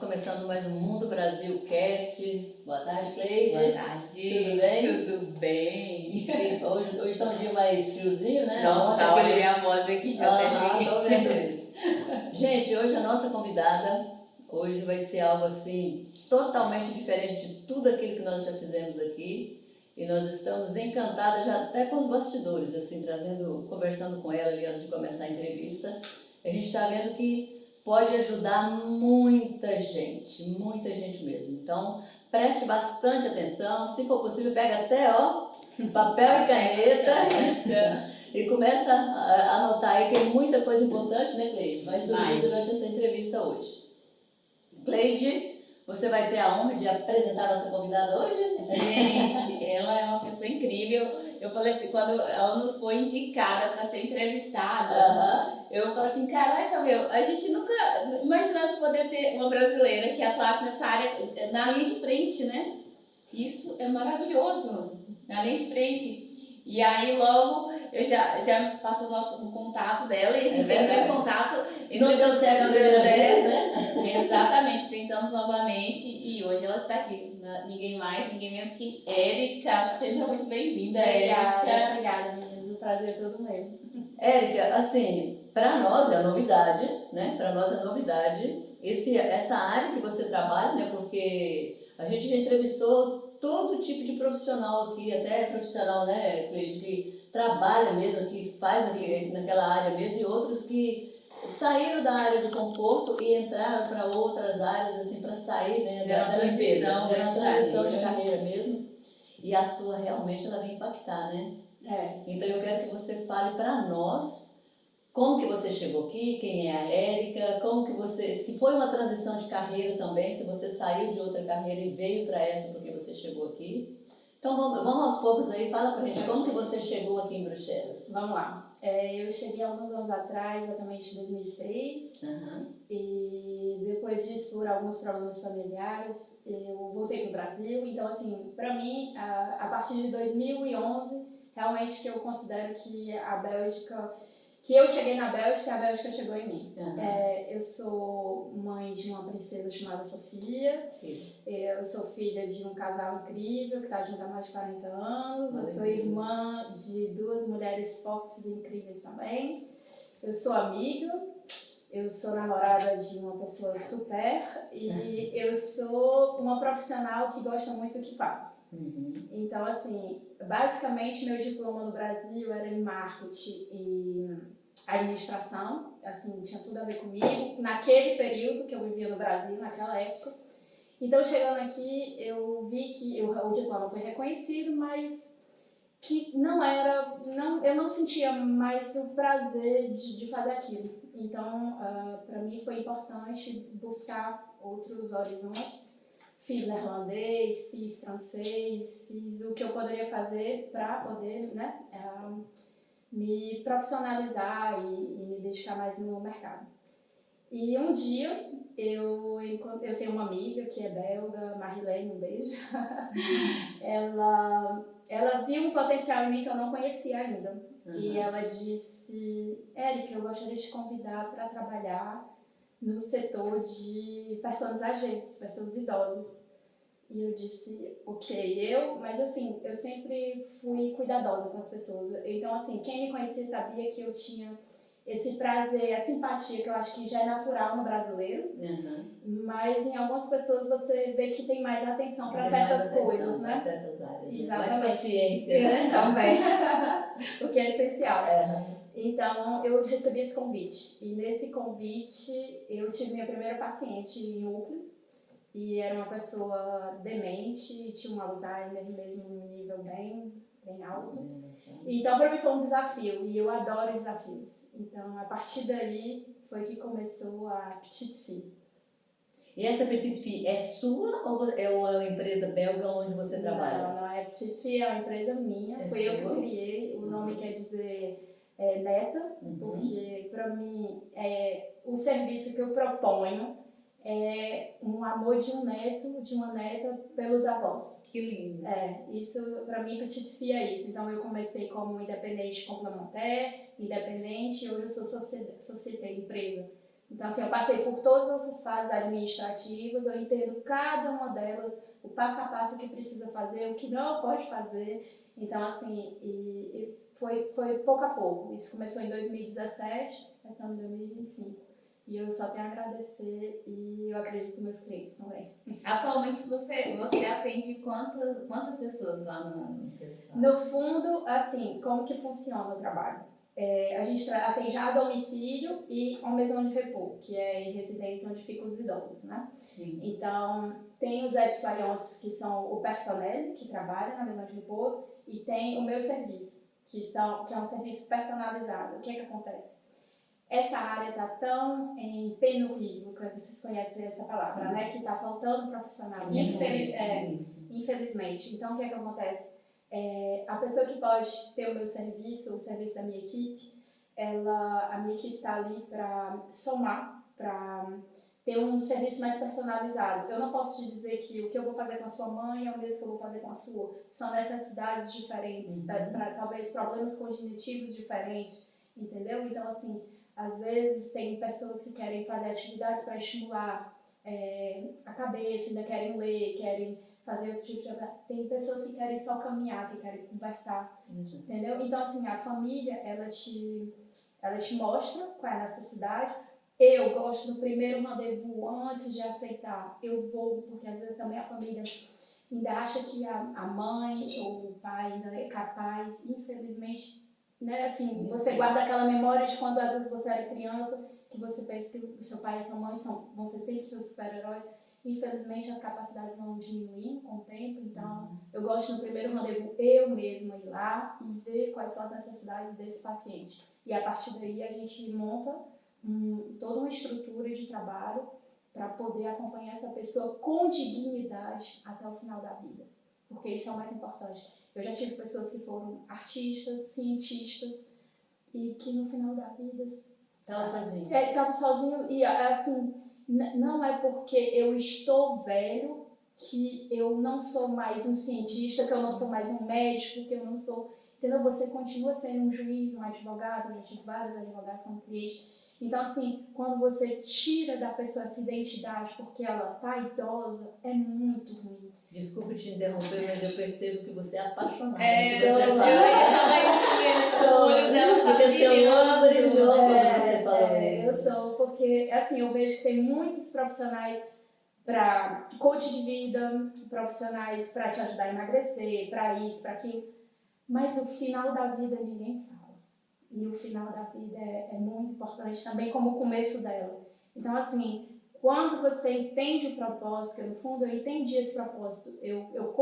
começando mais um Mundo Brasil Cast. Boa tarde, Cleide. Boa tarde. Tudo bem? Tudo bem. Hoje está um dia mais friozinho, né? Nossa, Ontem tá olha minha voz aqui já perdi. Tô vendo isso. Gente, hoje a nossa convidada, hoje vai ser algo assim, totalmente diferente de tudo aquilo que nós já fizemos aqui. E nós estamos encantadas já até com os bastidores, assim, conversando com ela ali antes de começar a entrevista. A gente está vendo que pode ajudar muita gente mesmo. Então, preste bastante atenção, se for possível, pega até, papel e caneta e começa a anotar aí, que tem muita coisa importante, né, Cleide? Vai surgir durante essa entrevista hoje. Cleide, você vai ter a honra de apresentar a nossa convidada hoje? Gente, ela é uma pessoa incrível. Eu falei assim, quando ela nos foi indicada para ser entrevistada, eu falei assim, caraca, a gente nunca imaginava que poderia ter uma brasileira que atuasse nessa área, na linha de frente, né? Isso é maravilhoso, na linha de frente. E aí logo eu já passou o contato dela e a gente entrou em contato. Não deu certo a primeira vez, né? Exatamente, tentamos novamente e hoje ela está aqui. Ninguém mais, ninguém menos que Érica. Seja muito bem-vinda, Érica. Obrigada, meninas. O prazer é todo meu. Érica, assim, para nós é novidade, né? Para nós é novidade essa área que você trabalha, né? Porque a gente já entrevistou todo tipo de profissional aqui, até profissional, né, Cleide, que trabalha mesmo, que faz aqui naquela área mesmo, e outros que saíram da área de conforto e entraram para outras áreas, assim, para sair, né, da empresa, fazer uma transição de carreira mesmo. E a sua realmente ela vem impactar, né? Então eu quero que você fale para nós como que você chegou aqui, quem é a Érica, como que você, se foi uma transição de carreira também, se você saiu de outra carreira e veio para essa porque você chegou aqui. Então vamos aos poucos aí, fala pra gente como que você chegou aqui em Bruxelas. Vamos lá. Eu cheguei há alguns anos atrás, exatamente em 2006, e depois disso, por alguns problemas familiares, eu voltei para o Brasil. Então, assim, para mim, a partir de 2011, realmente que eu considero que a Bélgica... Que eu cheguei na Bélgica, a Bélgica chegou em mim. Eu sou mãe de uma princesa chamada Sofia. Eu sou filha de um casal incrível que está junto há mais de 40 anos. Eu sou irmã de duas mulheres fortes e incríveis também. Eu sou amiga. Eu sou namorada de uma pessoa super. E eu sou uma profissional que gosta muito do que faz. Então, assim, basicamente meu diploma no Brasil era em marketing e administração, assim, tinha tudo a ver comigo, naquele período que eu vivia no Brasil, naquela época. Então, chegando aqui, eu vi que o diploma foi reconhecido, mas que eu não sentia mais o prazer de fazer aquilo. Então, para mim foi importante buscar outros horizontes. Fiz neerlandês, fiz francês, fiz o que eu poderia fazer para poder, né, me profissionalizar e me dedicar mais no mercado. E um dia eu tenho uma amiga que é belga, Marilene, um beijo. Ela viu um potencial em mim que eu não conhecia ainda. E ela disse: Érica, eu gostaria de te convidar para trabalhar no setor de pessoas AG, pessoas idosas. E eu disse, mas assim, eu sempre fui cuidadosa com as pessoas. Então, assim, quem me conhecia sabia que eu tinha esse prazer, a simpatia, que eu acho que já é natural no brasileiro. Mas em algumas pessoas você vê que tem mais atenção para certas coisas, né? Para certas áreas. Exatamente. Mais paciência, né? Também. O que é essencial. Então, eu recebi esse convite. E nesse convite, eu tive minha primeira paciente em Auckland. E era uma pessoa demente, tinha um Alzheimer mesmo num nível bem alto. Então, para mim foi um desafio, e eu adoro desafios. Então, a partir daí, foi que começou a Petite Fille. E essa Petite Fille é sua ou é uma empresa belga onde você trabalha? Não, é Petite Fille, é uma empresa minha, foi eu que criei. O nome quer dizer neta, porque para mim o serviço que eu proponho é um amor de um neto, de uma neta pelos avós. Que lindo. Isso para mim, Petite Fille é isso. Então eu comecei como independente complementaire, independente, e hoje eu sou société, empresa. Então, assim, eu passei por todas essas fases administrativas, eu entendo cada uma delas, o passo a passo que precisa fazer, o que não pode fazer. Então, assim, foi pouco a pouco. Isso começou em 2017, nós estamos em 2025. E eu só tenho a agradecer e eu acredito que meus clientes também. Atualmente você atende quantas pessoas lá no seu espaço? No fundo, assim, como que funciona o trabalho? A gente atende a domicílio e uma maison de repos, que é em residência onde ficam os idosos, né? Sim. Então, tem os aides-soignants, que são o personnel, que trabalha na maison de repouso, e tem o meu serviço, que é um serviço personalizado. O que é que acontece? Essa área está tão em penuria, vocês conhecem essa palavra, né? Que está faltando profissional, infelizmente. Então, o que é que acontece? A pessoa que pode ter o meu serviço, o serviço da minha equipe, a minha equipe está ali para somar, para ter um serviço mais personalizado. Eu não posso te dizer que o que eu vou fazer com a sua mãe é o mesmo que eu vou fazer com a sua. São necessidades diferentes, para talvez problemas cognitivos diferentes, entendeu? Então, assim, às vezes tem pessoas que querem fazer atividades para estimular a cabeça, ainda querem ler, querem fazer outro tipo de atividade. Tem pessoas que querem só caminhar, que querem conversar, entendeu? Então, assim, a família, ela te mostra qual é a necessidade. Eu gosto do primeiro rendezvous, antes de aceitar, eu vou, porque às vezes também a família ainda acha que a mãe ou o pai ainda é capaz, infelizmente, né, assim, você guarda aquela memória de quando às vezes você era criança, que você pensa que o seu pai e sua mãe vão ser sempre seus super-heróis. Infelizmente, as capacidades vão diminuindo com o tempo, então eu gosto no primeiro rendezvous eu mesma ir lá e ver quais são as necessidades desse paciente. E a partir daí a gente monta toda uma estrutura de trabalho para poder acompanhar essa pessoa com dignidade até o final da vida, porque isso é o mais importante. Eu já tive pessoas que foram artistas, cientistas e que no final da vida estavam sozinhos. Estavam sozinho e assim, não é porque eu estou velho que eu não sou mais um cientista, que eu não sou mais um médico, que eu não sou... Entendeu? Você continua sendo um juiz, um advogado, eu já tive vários advogados como cliente. Então, assim, quando você tira da pessoa essa identidade porque ela tá idosa, é muito ruim. Desculpe te interromper, mas eu percebo que você é apaixonada. O olho dela tá porque seu olho brilhou quando você falou isso. Eu sou, porque assim, eu vejo que tem muitos profissionais para coach de vida, profissionais para te ajudar a emagrecer, para isso, para aquilo, mas o final da vida ninguém fala. E o final da vida é muito importante também, como o começo dela. Então, assim, quando você entende o propósito, que no fundo eu entendi esse propósito, eu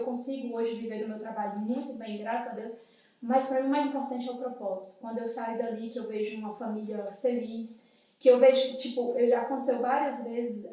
consigo hoje viver do meu trabalho muito bem, graças a Deus, mas para mim o mais importante é o propósito. Quando eu saio dali, que eu vejo uma família feliz, que eu vejo, tipo, já aconteceu várias vezes,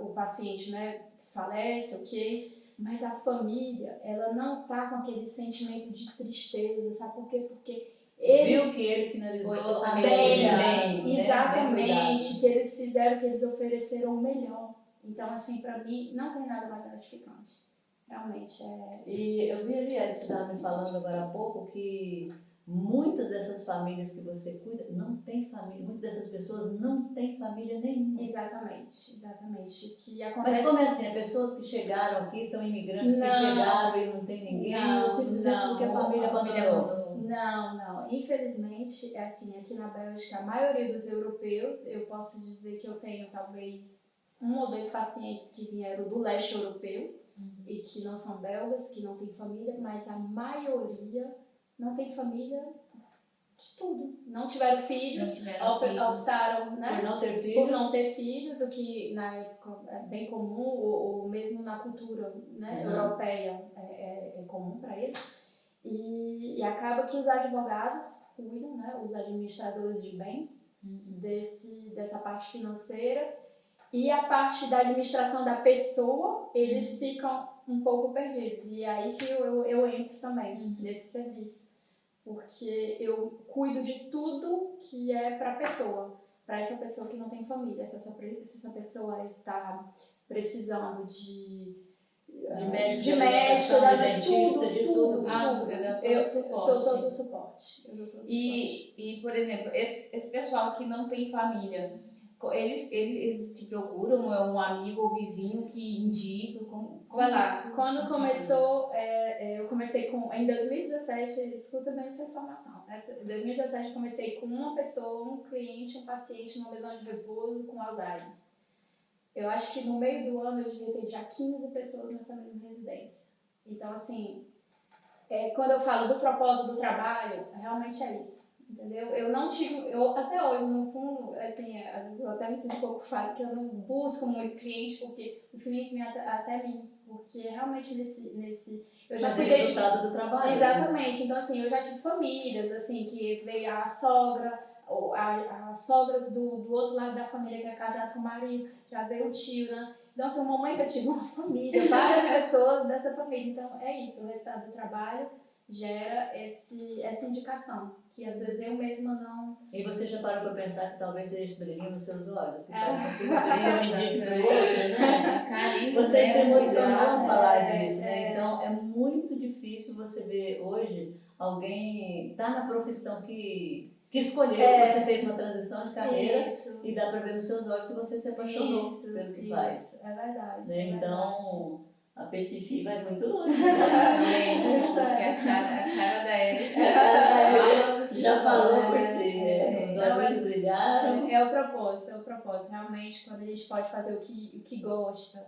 o paciente, né, falece, ok, mas a família, ela não tá com aquele sentimento de tristeza, sabe por quê? Porque eles... Viu que ele finalizou bem, exatamente, que eles fizeram, que eles ofereceram o melhor. Então, assim, para mim, não tem nada mais gratificante. Realmente é... E eu vi ali, que você estava me falando agora há pouco, que muitas dessas famílias que você cuida não tem família, muitas dessas pessoas não têm família nenhuma. Exatamente. Que acontece... Mas como é assim? Pessoas que chegaram aqui, são imigrantes que chegaram e não tem ninguém, ou simplesmente porque a família abandonou? Não. Infelizmente, é assim, aqui na Bélgica, a maioria dos europeus, eu posso dizer que eu tenho talvez 1 ou 2 pacientes que vieram do leste europeu e que não são belgas, que não têm família, mas a maioria não tem família de tudo. Não tiveram filhos, optaram, né, por não ter filhos, o que na época é bem comum, ou mesmo na cultura, né, europeia é comum para eles. E acaba que os advogados cuidam, né, os administradores de bens, dessa parte financeira, e a parte da administração da pessoa, eles ficam um pouco perdidos. E é aí que eu entro também, nesse serviço. Porque eu cuido de tudo que é para a pessoa. Para essa pessoa que não tem família. Se essa pessoa está precisando De médico, de médico, de dentista, de tudo. Você dá todo eu o suporte. dou todo o suporte. E, por exemplo, esse pessoal que não tem família, eles te procuram? É um amigo ou vizinho que indica? Como Vai lá, isso quando funciona? começou, eu comecei em 2017, escuta bem essa informação. Em 2017 eu comecei com uma pessoa, um cliente, um paciente numa maison de repouso com Alzheimer. Eu acho que no meio do ano eu devia ter já 15 pessoas nessa mesma residência. Então, assim, quando eu falo do propósito do trabalho, realmente é isso, entendeu? Eu até hoje, no fundo, assim, às vezes eu até me sinto um pouco falha, que eu não busco muito cliente, porque os clientes vêm até mim, porque realmente eu já Mas é cuidei resultado do trabalho. Exatamente, então assim, eu já tive famílias, assim, que veio a sogra, ou a sogra do outro lado da família que é casada com o marido, já veio o tio, né? Então, assim, no momento eu tive uma família, várias pessoas dessa família. Então, é isso, o resultado do trabalho gera essa indicação, que às vezes eu mesma não... E você já parou para pensar que talvez eles brilhem nos seus olhos? Que É. faz com que uma pessoa indique para outra, né? Carinho, Você se emocionou a falar disso, né? é. Então, é muito difícil você ver hoje alguém tá na profissão que escolheu, você fez uma transição de carreira Isso. e dá para ver nos seus olhos que você se apaixonou pelo que faz. Isso, é verdade. Né? É então, a Petifi vai muito longe. Né? Exatamente, porque a cara da Érica Já falou por si, os Então, olhos brilharam. É o propósito. Realmente, quando a gente pode fazer o que gosta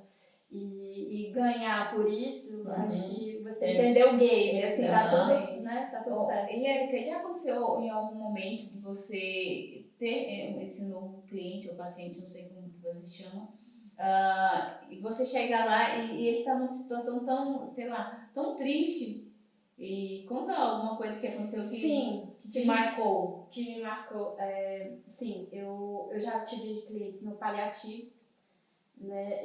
e ganhar por isso, acho que você entendeu o game, assim, tá tudo certo. E Érica, já aconteceu em algum momento de você ter esse novo cliente ou paciente, não sei como que você chama, e você chega lá e ele tá numa situação tão, sei lá, tão triste? E conta alguma coisa que aconteceu que te marcou. Que me marcou. Sim, eu já tive clientes no paliativo, né?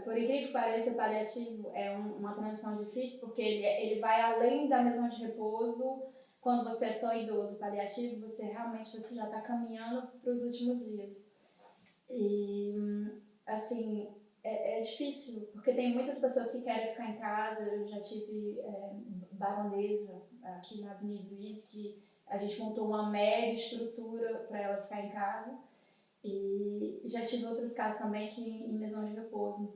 Por incrível que pareça, o paliativo é uma transição difícil, porque ele vai além da maison de repouso. Quando você é só idoso, paliativo, você já está caminhando para os últimos dias. E, assim, é difícil, porque tem muitas pessoas que querem ficar em casa. Eu já tive baronesa aqui na Avenida Luiz, que a gente montou uma mega estrutura para ela ficar em casa. E já tive outros casos também que em maison de repouso.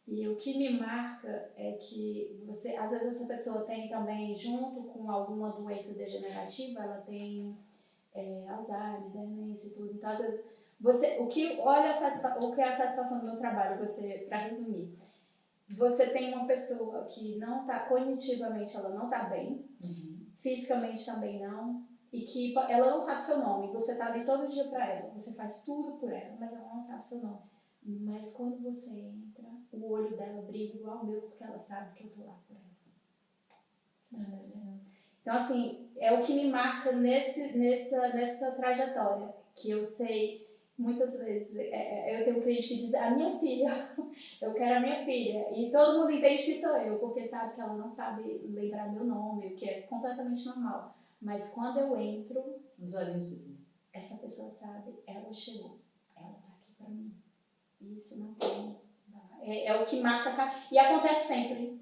E o que me marca é que às vezes essa pessoa tem também, junto com alguma doença degenerativa, ela tem Alzheimer, demência e tudo. Então, às vezes, o que é a satisfação do meu trabalho, para resumir, você tem uma pessoa que não está, cognitivamente ela não está bem, fisicamente também não, e que ela não sabe seu nome, você está ali todo dia para ela, você faz tudo por ela, mas ela não sabe seu nome. Mas quando você entra, o olho dela brilha igual o meu, porque ela sabe que eu tô lá por ela. Então, assim, é o que me marca nessa trajetória, que eu sei, muitas vezes, eu tenho um cliente que diz, a minha filha, eu quero a minha filha, e todo mundo entende que sou eu, porque sabe que ela não sabe lembrar meu nome, o que é completamente normal. Mas quando eu entro, os olhos brilham. Essa pessoa sabe, ela chegou, ela tá aqui pra mim. Isso não tem. É o que marca. E acontece sempre,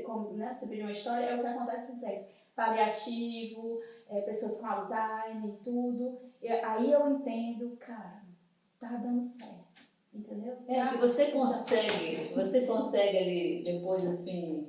como você pediu uma história, é o que acontece sempre. Paliativo, pessoas com Alzheimer e tudo. Aí eu entendo, cara, tá dando certo. Entendeu? Que você consegue ali depois assim.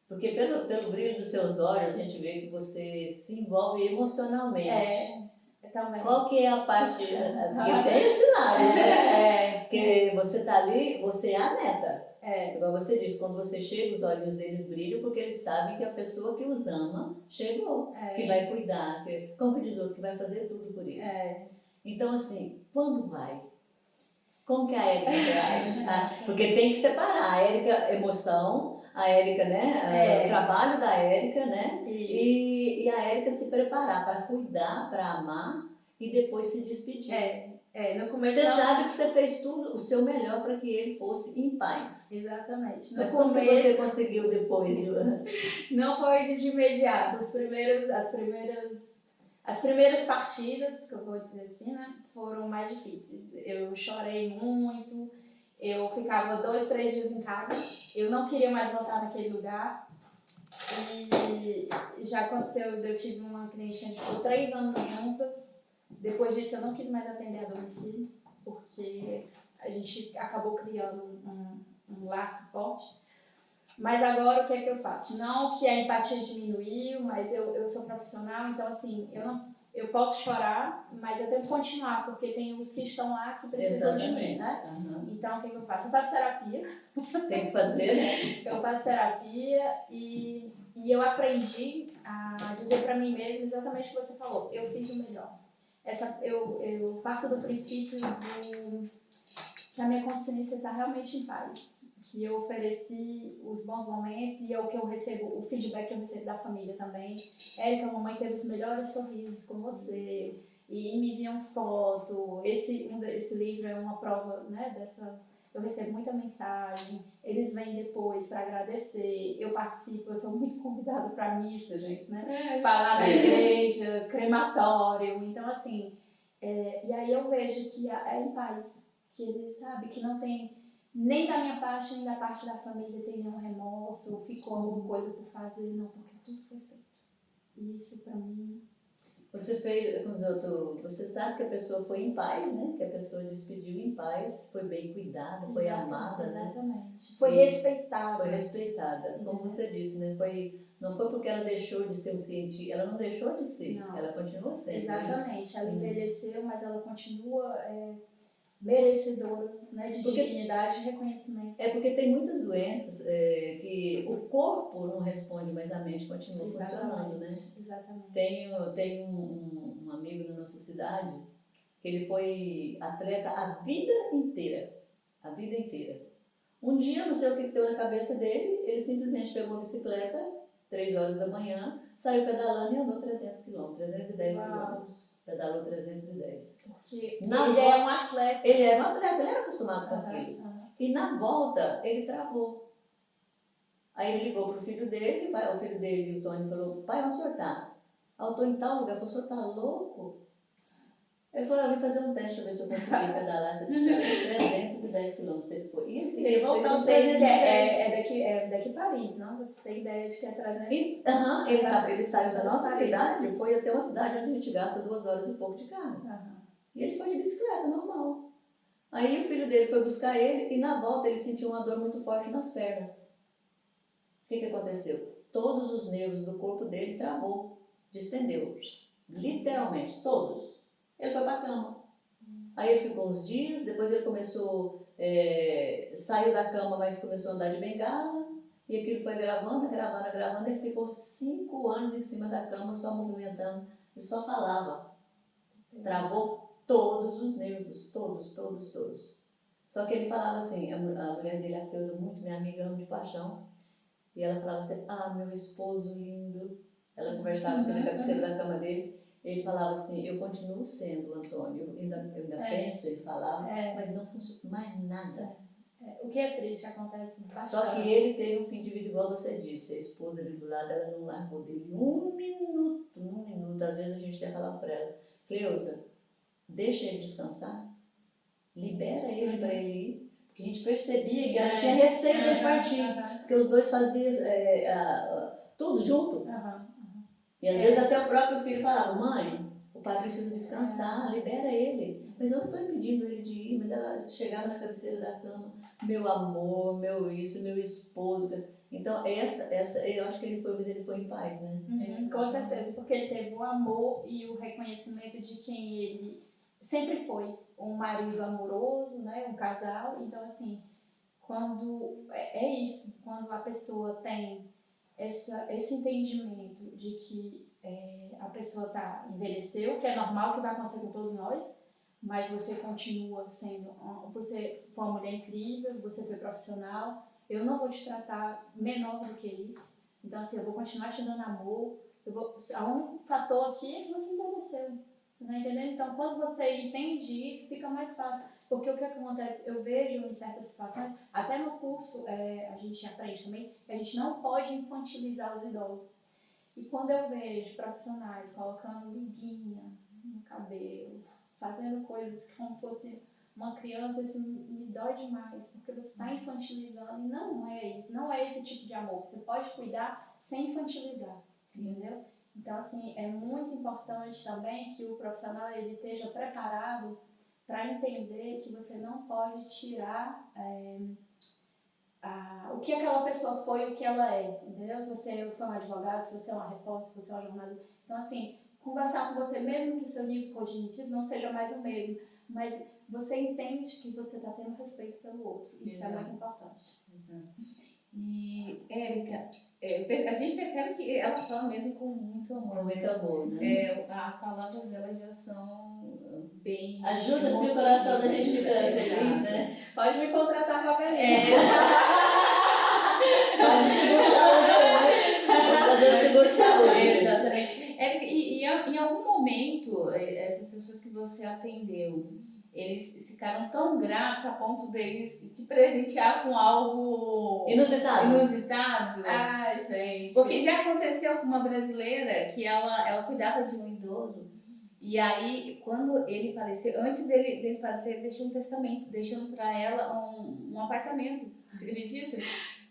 Porque pelo brilho dos seus olhos, a gente vê que você se envolve emocionalmente. Também. Qual que é a parte... Porque tem esse lado, né? Porque você tá ali, você é a meta. Igual você disse, quando você chega, os olhos deles brilham porque eles sabem que a pessoa que os ama chegou. Que vai cuidar, como que diz outro, que vai fazer tudo por eles. Então, assim, quando vai? Como que a Érica reage? Porque tem que separar a Érica emoção, a Érica, né? O trabalho da Érica, né? E a Érica se preparar para cuidar, para amar e depois se despedir. No começo você sabe que você fez tudo o seu melhor para que ele fosse em paz. Exatamente. Mas como que você conseguiu depois? Não foi de imediato. As primeiras partidas, que eu vou dizer assim, né, foram mais difíceis. Eu chorei muito Eu ficava 2, 3 dias em casa, eu não queria mais voltar naquele lugar. E já aconteceu, eu tive uma cliente que a gente ficou 3 anos juntas. Depois disso eu não quis mais atender a domicílio, porque a gente acabou criando um laço forte. Mas agora o que é que eu faço? Não que a empatia diminuiu, mas eu sou profissional, então assim, eu posso chorar, mas eu tenho que continuar, porque tem os que estão lá que precisam de mim, né? Uhum. Então o que é que eu faço? Eu faço terapia. Tem que fazer, né? Eu faço terapia e eu aprendi a dizer pra mim mesma exatamente o que você falou. Eu fiz o melhor. Eu parto do princípio que a minha consciência está realmente em paz. Que eu ofereci os bons momentos e é o que eu recebo, o feedback que eu recebo da família também. Érica, a mamãe teve os melhores sorrisos com você e me enviam foto. Esse livro é uma prova, né, dessas. Eu recebo muita mensagem, eles vêm depois para agradecer. Eu participo, eu sou muito convidada para missa, gente, né? Falar na igreja, crematório. Então, assim, e aí eu vejo que é em paz, que ele sabe que não tem. Nem da minha parte, nem da parte da família tem nenhum remorso, ou ficou alguma coisa por fazer, não, porque tudo foi feito. E isso pra mim. Você fez, como diz outro, você sabe que a pessoa foi em paz, né? Que a pessoa despediu em paz, foi bem cuidada, foi amada, exatamente. Né? Foi respeitada. Foi respeitada, como você disse, né? Não foi porque ela deixou de ser um cientista, ela não deixou de ser, não. Ela continua sendo. Exatamente, ela envelheceu, mas ela continua merecedora, né, de dignidade e reconhecimento. É porque tem muitas doenças que o corpo não responde, mas a mente continua funcionando, né? Exatamente. Tem um amigo na nossa cidade que ele foi atleta a vida inteira. A vida inteira. Um dia, não sei o que deu na cabeça dele, ele simplesmente pegou uma bicicleta, 3 horas da manhã, saiu pedalando e andou 300 quilômetros, 310 quilômetros. Pedalou 310. Porque ele é um atleta. Ele era um atleta, ele era acostumado com aquilo. E na volta, ele travou. Aí ele ligou pro filho dele, o filho dele, o Tony, falou: pai, onde o senhor tá? Eu tô em tal lugar. Ele falou: o senhor tá louco? Ele falou: eu vim fazer um teste pra ver se eu conseguia pedalar essa bicicleta. 310 quilômetros ele foi. E ele queria voltar aos 310. É daqui Paris, não? Você tem ideia de que é 300? Ele saiu da nossa cidade, foi até uma cidade onde a gente gasta 2 horas e pouco de carro. E ele foi de bicicleta, normal. Aí o filho dele foi buscar ele e na volta ele sentiu uma dor muito forte nas pernas. O que aconteceu? Todos os nervos do corpo dele travou, distendeu. Literalmente, todos. Ele foi para a cama. Aí ele ficou uns dias, depois ele começou, saiu da cama, mas começou a andar de bengala. E aquilo foi gravando. Ele ficou 5 anos em cima da cama, só movimentando. Ele só falava. Travou todos os nervos, todos. Só que ele falava assim, a mulher dele, a Cleusa, muito minha amiga, amo de paixão. E ela falava assim: meu esposo lindo. Ela conversava assim na cabeceira da cama dele. Ele falava assim: eu continuo sendo, Antônio. Eu ainda penso, ele falava, mas não funciona mais nada. O que é triste acontece bastante. Só que ele teve um fim de vida igual você disse. A esposa ali do lado, ela não largou dele um minuto. Às vezes a gente até falava para ela: Cleusa, deixa ele descansar. Libera ele para ele ir. Porque a gente percebia que ela tinha receio de partir. Porque os dois faziam tudo junto. E às vezes até o próprio filho falava: mãe, o pai precisa descansar, libera ele. Mas eu não estou impedindo ele de ir. Mas ela chegava na cabeceira da cama: meu amor, meu esposo. Então eu acho que ele foi em paz, né? Com certeza, porque ele teve o amor e o reconhecimento de quem ele sempre foi. Um marido amoroso, né? Um casal. Então, assim, quando é isso, quando a pessoa tem esse entendimento de que a pessoa envelheceu, que é normal, que vai acontecer com todos nós, mas você continua sendo, você foi uma mulher incrível, você foi profissional, eu não vou te tratar menor do que isso, então assim, eu vou continuar te dando amor, o único fator aqui é que você envelheceu, tá entendendo? Então, quando você entende isso, fica mais fácil. Porque o que acontece, eu vejo em certas situações, até no curso a gente aprende também, que a gente não pode infantilizar os idosos. E quando eu vejo profissionais colocando liguinha no cabelo, fazendo coisas como fosse uma criança, isso me dói demais, porque você está infantilizando e não é isso, não é esse tipo de amor. Você pode cuidar sem infantilizar, entendeu? Então, assim, é muito importante também que o profissional ele esteja preparado para entender que você não pode tirar o que aquela pessoa foi e o que ela é, entendeu? Se você foi um advogado, se você é uma repórter, se você é uma jornalista. Então, assim, conversar com você, mesmo que o seu nível cognitivo não seja mais o mesmo, mas você entende que você está tendo respeito pelo outro. Isso é muito importante. Exato. E, Érica, a gente percebe que ela fala mesmo com muito amor. Com muito amor, né? As palavras dela já são bem... Ajuda-se o coração da gente ficar feliz, né? Pode me contratar para a velhice. Faz o seguro-saúde hoje. Vou fazer o seguro-saúde. Exatamente. Érica, e em algum momento, essas pessoas que você atendeu, eles ficaram tão gratos a ponto deles te presentear com algo inusitado. Ai, gente. Porque já aconteceu com uma brasileira que ela cuidava de um idoso. E aí, quando ele faleceu, antes dele falecer, ele deixou um testamento, deixando para ela um apartamento. Você acredita?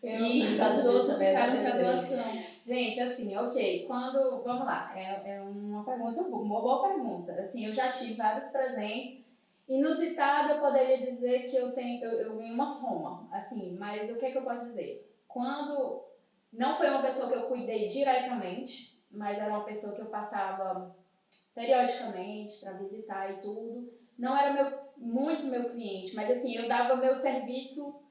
E os outros ficaram com a doação. Gente, assim, ok, vamos lá, é uma pergunta, uma boa pergunta. Assim, eu já tive vários presentes. Inusitada, eu poderia dizer que eu ganhei uma soma, assim, mas o que eu posso dizer? Quando não foi uma pessoa que eu cuidei diretamente, mas era uma pessoa que eu passava periodicamente para visitar e tudo, não era muito meu cliente, mas assim, eu dava meu serviço,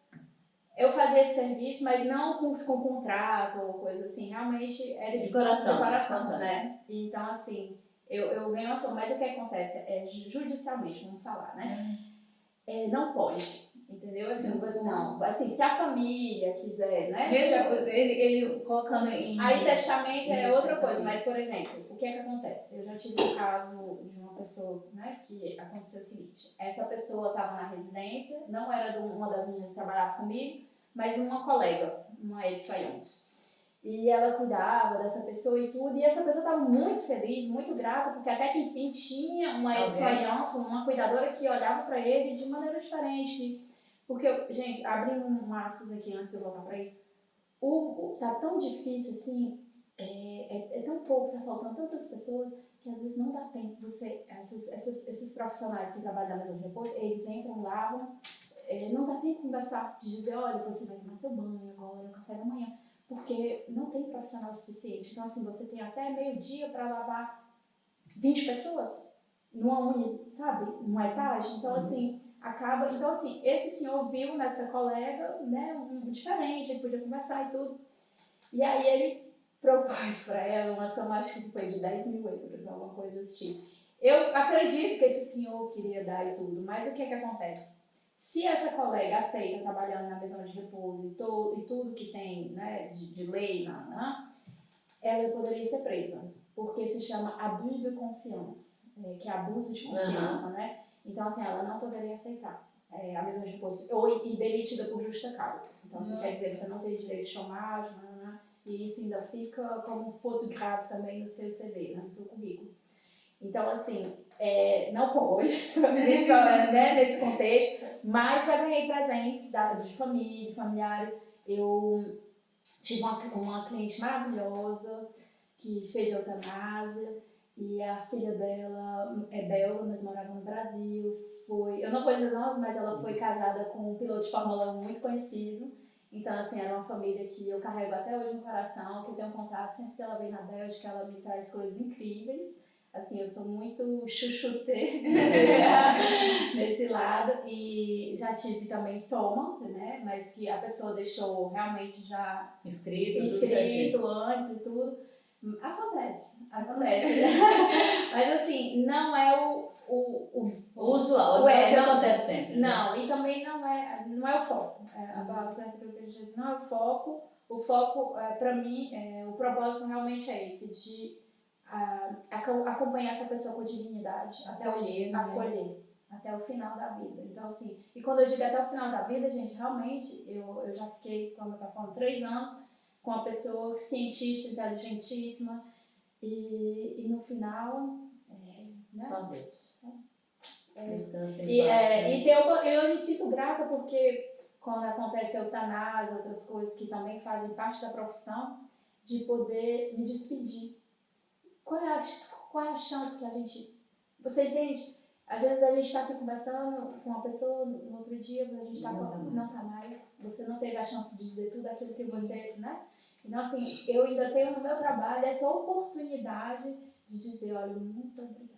eu fazia esse serviço, mas não com contrato ou coisa assim, realmente era esse de coração, né? Então, assim, eu ganho uma soma, mas o que acontece? Judicialmente, vamos falar, né? Não pode, entendeu? Assim, não. Assim, se a família quiser, né? Mesmo ele colocando em... Aí testamento é outra coisa, mas, por exemplo, o que acontece? Eu já tive um caso de uma pessoa, né, que aconteceu o seguinte, essa pessoa estava na residência, não era uma das meninas que trabalhava comigo, mas uma colega, uma ex-soiante. E ela cuidava dessa pessoa e tudo, e essa pessoa estava muito feliz, muito grata, porque até que enfim tinha uma ex-soiante, uma cuidadora que olhava para ele de maneira diferente. Porque, gente, abrindo um aspas aqui antes de eu voltar para isso, tá tão difícil assim, é tão pouco, tá faltando tantas pessoas que às vezes não dá tempo. Esses profissionais que trabalham na mesa de repouso, eles entram, lavam, não dá tempo de conversar, de dizer, olha, você vai tomar seu banho agora, o café da manhã. Porque não tem profissional suficiente. Então, assim, você tem até meio-dia para lavar 20 pessoas numa etage. Então, assim, acaba... Então, assim, esse senhor viu nessa colega, né, diferente, ele podia conversar e tudo. E aí ele propôs para ela uma soma, acho que foi de 10 mil euros, alguma coisa desse tipo. Eu acredito que esse senhor queria dar e tudo, mas o que acontece? Se essa colega aceita trabalhando na mesa de repouso e tudo que tem, né, de lei, ela poderia ser presa, porque se chama abus de confiança, que é abuso de confiança, né? Então, assim, ela não poderia aceitar a mesa de repouso e demitida por justa causa. Então, assim, quer dizer que você não tem direito de chômage, e isso ainda fica como faute grave também no seu CV, no seu currículo. Então, assim, não pode, nesse contexto, mas já ganhei presentes de família, de familiares. Eu tive uma cliente maravilhosa que fez eutanásia e a filha dela é belga, mas morava no Brasil. Eu não conheço nós, mas ela foi casada com um piloto de Fórmula 1 muito conhecido. Então, assim, era uma família que eu carrego até hoje no coração, que eu tenho contato sempre que ela vem na Bélgica, ela me traz coisas incríveis. Assim, eu sou muito chuchutê nesse lado, e já tive também soma, né, mas que a pessoa deixou realmente já escrito antes e tudo. Acontece. Mas assim, não é o usual, não é o que acontece sempre. Não, e também não é o foco. A palavra certa que eu quero dizer, não é o foco. O foco, para mim, o propósito realmente é esse, de acompanhar essa pessoa com dignidade, acolher até o final da vida. Então, assim, e quando eu digo até o final da vida, gente, realmente, eu já fiquei, como eu estava falando, 3 anos com uma pessoa cientista, inteligentíssima, e no final, né? Só Deus. Descansa em E, paz, né? eu me sinto grata porque quando acontece eutanásia, outras coisas que também fazem parte da profissão, de poder me despedir. Qual é a chance que a gente... Você entende? Às vezes a gente está aqui conversando com uma pessoa, no outro dia a gente não tá mais. Você não teve a chance de dizer tudo aquilo que você... né? Então, assim, eu ainda tenho no meu trabalho essa oportunidade de dizer, olha, muito obrigada.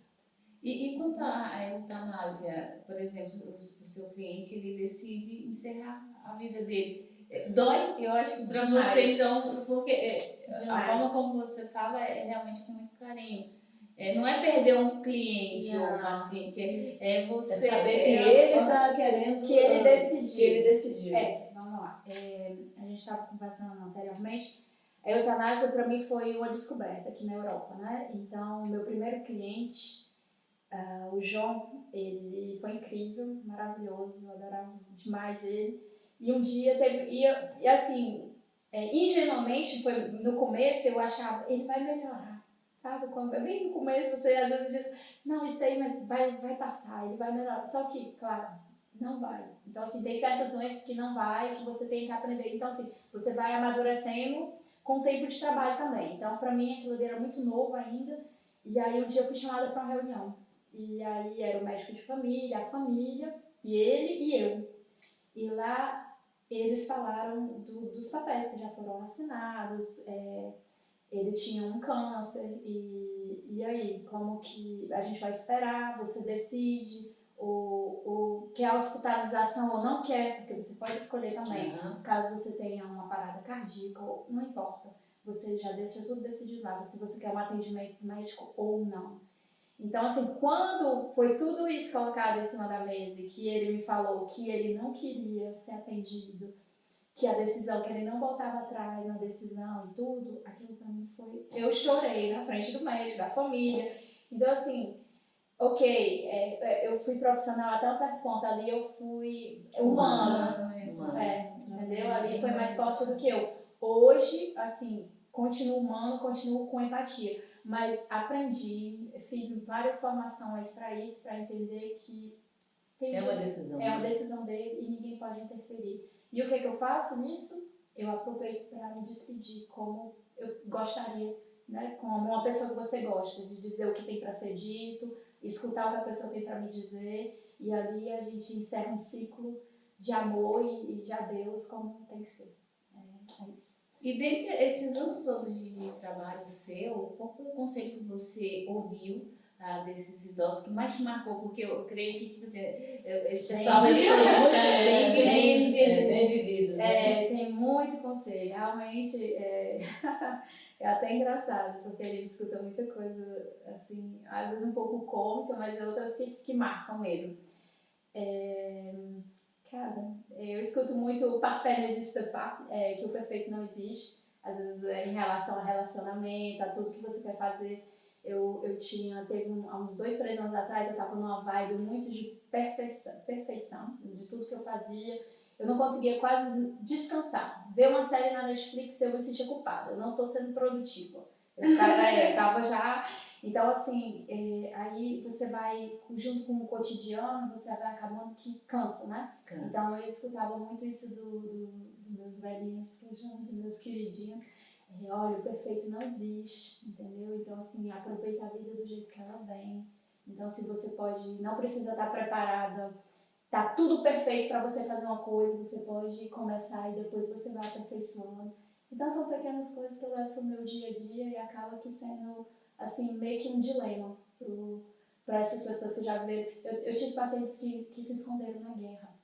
E quanto à eutanásia, por exemplo, o seu cliente ele decide encerrar a vida dele. Dói? Eu acho que para você, então, porque a forma como você fala é realmente com muito carinho. Não é perder um cliente ou um paciente, é você... É saber que ele está querendo... Que ele decidiu. Que ele decidiu. Vamos lá. A gente estava conversando anteriormente. A eutanásia, para mim, foi uma descoberta aqui na Europa, né? Então, meu primeiro cliente, o João, ele foi incrível, maravilhoso, eu adorava demais ele. E um dia teve... E assim, ingenuamente, foi, no começo eu achava, ele vai melhorar. Sabe? Quando é bem no começo, você às vezes diz, não, isso aí mas vai passar, ele vai melhorar. Só que, claro, não vai. Então, assim, tem certas doenças que não vai, que você tem que aprender. Então, assim, você vai amadurecendo com o tempo de trabalho também. Então, pra mim, aquilo era muito novo ainda. E aí, um dia eu fui chamada pra uma reunião. E aí, era o médico de família, a família, e ele e eu. E lá, eles falaram dos papéis que já foram assinados, ele tinha um câncer, e aí, como que a gente vai esperar, você decide, ou quer hospitalização ou não quer, porque você pode escolher também, caso você tenha uma parada cardíaca, não importa, você já deixa tudo decidido lá, se você quer um atendimento médico ou não. Então, assim, quando foi tudo isso colocado em cima da mesa e que ele me falou que ele não queria ser atendido, que a decisão, que ele não voltava atrás na decisão e tudo, aquilo pra mim foi... Eu chorei na frente do médico, da família. Então, assim, ok, eu fui profissional até um certo ponto, ali eu fui humana, entendeu? Ali foi mais forte do que eu. Hoje, assim, continuo humano, continuo com empatia, mas aprendi, fiz várias formações para isso, para entender que é uma decisão. É uma decisão dele e ninguém pode interferir. E o que eu faço nisso? Eu aproveito para me despedir como eu gostaria, né? Como uma pessoa que você gosta, de dizer o que tem para ser dito, escutar o que a pessoa tem para me dizer, e ali a gente encerra um ciclo de amor e de adeus como tem que ser. É isso. E dentre esses anos todos de trabalho seu, qual foi o conselho que você ouviu desses idosos que mais te marcou? Porque eu creio que, tipo assim, esse pessoal vai ser bem vividos. Tem muito conselho. Realmente, é até engraçado, porque a gente escuta muita coisa, assim, às vezes um pouco cômica, mas outras que marcam mesmo. Cara, eu escuto muito o parfait n'existe pas, que o perfeito não existe. Às vezes, em relação a relacionamento, a tudo que você quer fazer. Teve há uns 2, 3 anos atrás, eu estava numa vibe muito de perfeição, de tudo que eu fazia. Eu não conseguia quase descansar. Ver uma série na Netflix, eu me sentia culpada. Eu não estou sendo produtiva. Eu tava já... Então, assim, aí você vai, junto com o cotidiano, você vai acabando que cansa, né? Cansa. Então, eu escutava muito isso dos meus velhinhos, que eu chamo de meus queridinhos. Olha, o perfeito não existe, entendeu? Então, assim, aproveita a vida do jeito que ela vem. Então, se você não precisa estar preparada, tá tudo perfeito para você fazer uma coisa, você pode começar e depois você vai aperfeiçoando. Então, são pequenas coisas que eu levo pro meu dia a dia e acaba que sendo, assim, meio que um dilema para essas pessoas que já viram. Eu tive pacientes que se esconderam na guerra.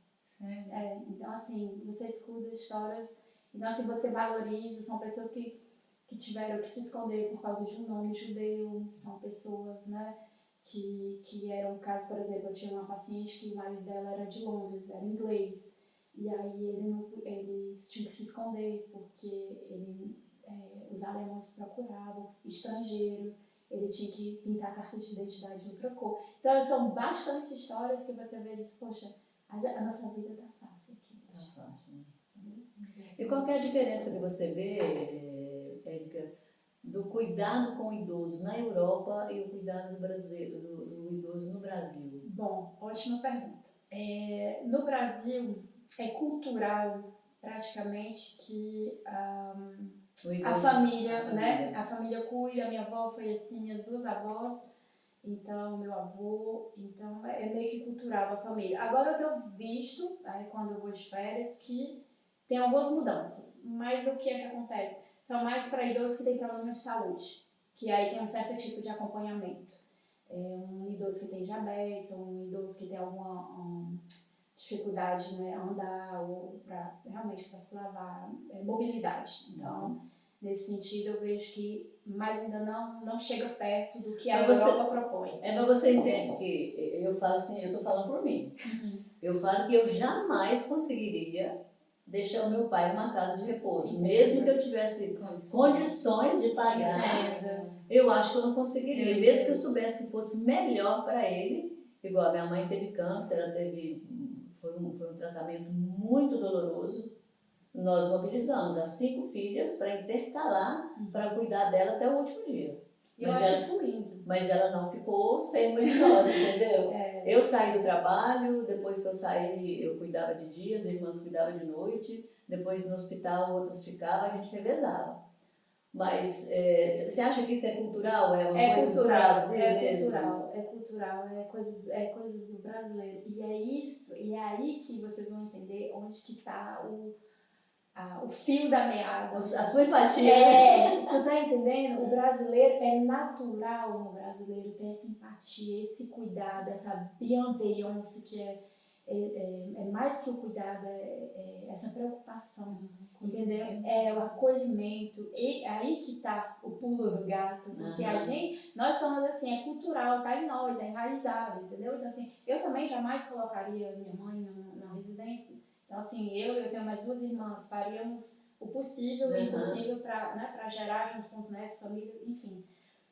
Então, assim, você escuta histórias. Então, assim, você valoriza, são pessoas que tiveram que se esconder por causa de um nome judeu, são pessoas, né, que eram, caso, por exemplo, eu tinha uma paciente que o marido dela era de Londres, era inglês, e aí eles tinham que se esconder, porque os alemães procuravam estrangeiros, ele tinha que pintar a carta de identidade de outra cor. Então, são bastante histórias que você vê e diz, poxa, a nossa vida tá fácil aqui. Tá fácil, né? E qual que é a diferença que você vê, Érica, do cuidado com o idoso na Europa e o cuidado do idoso no Brasil? Bom, ótima pergunta. No Brasil, é cultural praticamente que a família, né? A família cuida, a minha avó foi assim, minhas duas avós, então meu avô, então é meio que cultural a família. Agora eu tenho visto, quando eu vou de férias, que tem algumas mudanças, mas o que é que acontece? São mais para idosos que têm problema de saúde, que aí tem um certo tipo de acompanhamento. Um idoso que tem diabetes, ou um idoso que tem alguma dificuldade, né, andar ou realmente para se lavar, mobilidade. Então, nesse sentido, eu vejo que, mas ainda não chega perto do que a Europa propõe. Mas você entende que eu falo assim, eu estou falando por mim. Eu falo que eu jamais conseguiria deixar o meu pai numa casa de repouso, mesmo que eu tivesse condições de pagar. Eu acho que eu não conseguiria, mesmo que eu soubesse que fosse melhor para ele. Igual a minha mãe teve câncer, ela foi um tratamento muito doloroso. Nós mobilizamos as 5 filhas para intercalar, para cuidar dela até o último dia. Eu acho isso lindo. Mas ela não ficou sem muito nós, entendeu? Eu saí do trabalho, depois que eu saí, eu cuidava de dia, as irmãs cuidavam de noite, depois no hospital outros ficavam, a gente revezava. Mas você acha que isso é cultural? É uma coisa do Brasil mesmo? É cultural, é coisa do brasileiro. E é isso, e é aí que vocês vão entender onde que está o fio da meada. A sua empatia. Tu tá entendendo? O brasileiro, é natural no brasileiro ter essa empatia, esse cuidado, essa bienveillance que é mais que o cuidado, essa preocupação, entendeu? O acolhimento, e aí que tá o pulo do gato, porque nós somos assim, é cultural, tá em nós, é enraizado, entendeu? Então assim, eu também jamais colocaria minha mãe na residência. Então assim, eu tenho mais 2 irmãs, faríamos o possível e o impossível para gerar junto com os netos, família, enfim.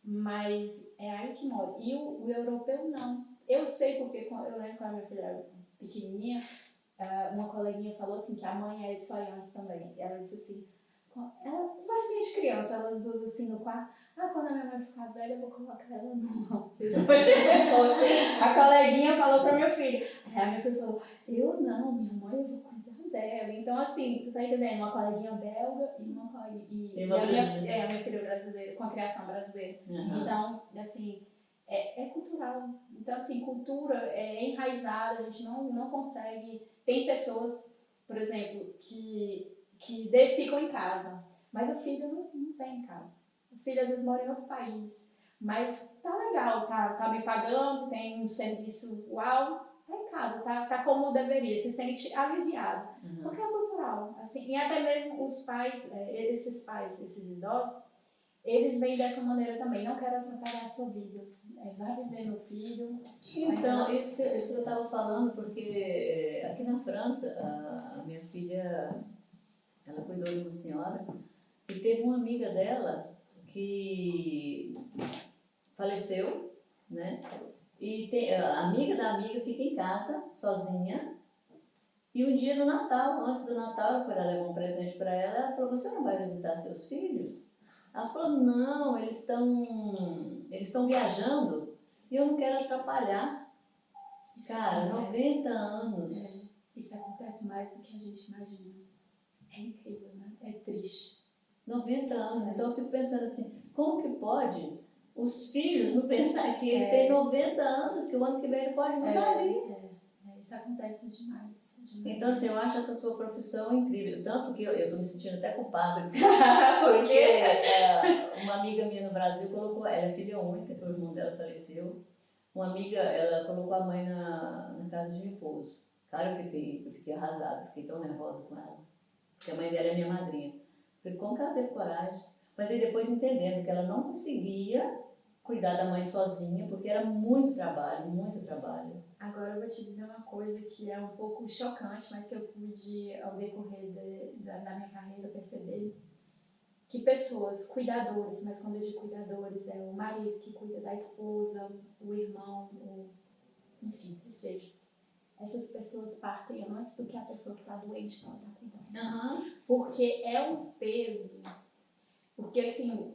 Mas é aí que mora. E o europeu não. Eu sei porque, eu lembro quando a minha filha era pequenininha, uma coleguinha falou assim que a mãe é esfaiante também. Ela disse assim, ela conversinha de criança, elas duas assim no quarto, quando a minha mãe ficar velha eu vou colocar ela no A coleguinha falou pra minha filha, a minha filha falou, eu não, minha mãe eu vou cuidar dela. Então assim, tu tá entendendo, uma coleguinha belga e uma coleguinha, a minha filha brasileira, com a criação brasileira. Então, assim, é cultural. Então, assim, cultura é enraizada, a gente não consegue. Tem pessoas, por exemplo, que ficam em casa, mas o filho não vem em casa. O filho às vezes mora em outro país, mas tá legal, tá me pagando, tem um serviço uau, tá em casa, tá como deveria, se sente aliviado, porque é cultural. Assim, e até mesmo os pais, esses idosos, eles vêm dessa maneira também, não quero atrapalhar a sua vida. Vai viver meu filho. Então, isso que eu estava falando, porque aqui na França, a minha filha, ela cuidou de uma senhora e teve uma amiga dela que faleceu, né? E a amiga da amiga fica em casa, sozinha, e um dia no Natal, antes do Natal, ela foi lá levar um presente para ela, ela falou, você não vai visitar seus filhos? Ela falou, não, eles estão viajando e eu não quero atrapalhar. Cara, 90 anos. Isso acontece mais do que a gente imagina. É incrível, né? É triste. 90 anos. Então eu fico pensando assim, como que pode os filhos não pensar que ele tem 90 anos, que o ano que vem ele pode não estar ali? Isso acontece demais. Então, assim, eu acho essa sua profissão incrível. Tanto que eu estou me sentindo até culpada. Porque uma amiga minha no Brasil colocou, ela é filha única, que o irmão dela faleceu. Uma amiga, ela colocou a mãe na casa de repouso. Cara, eu fiquei arrasada, fiquei tão nervosa com ela. Porque a mãe dela é minha madrinha. Falei, como que ela teve coragem? Mas aí depois entendendo que ela não conseguia cuidar da mãe sozinha, porque era muito trabalho, muito trabalho. Agora eu vou te dizer uma coisa que é um pouco chocante, mas que eu pude, ao decorrer da minha carreira, perceber que pessoas, cuidadores, mas quando eu digo cuidadores, é o marido que cuida da esposa, o irmão, enfim, que seja. Essas pessoas partem antes do que a pessoa que está doente que ela está cuidando. Porque é um peso. Porque, assim,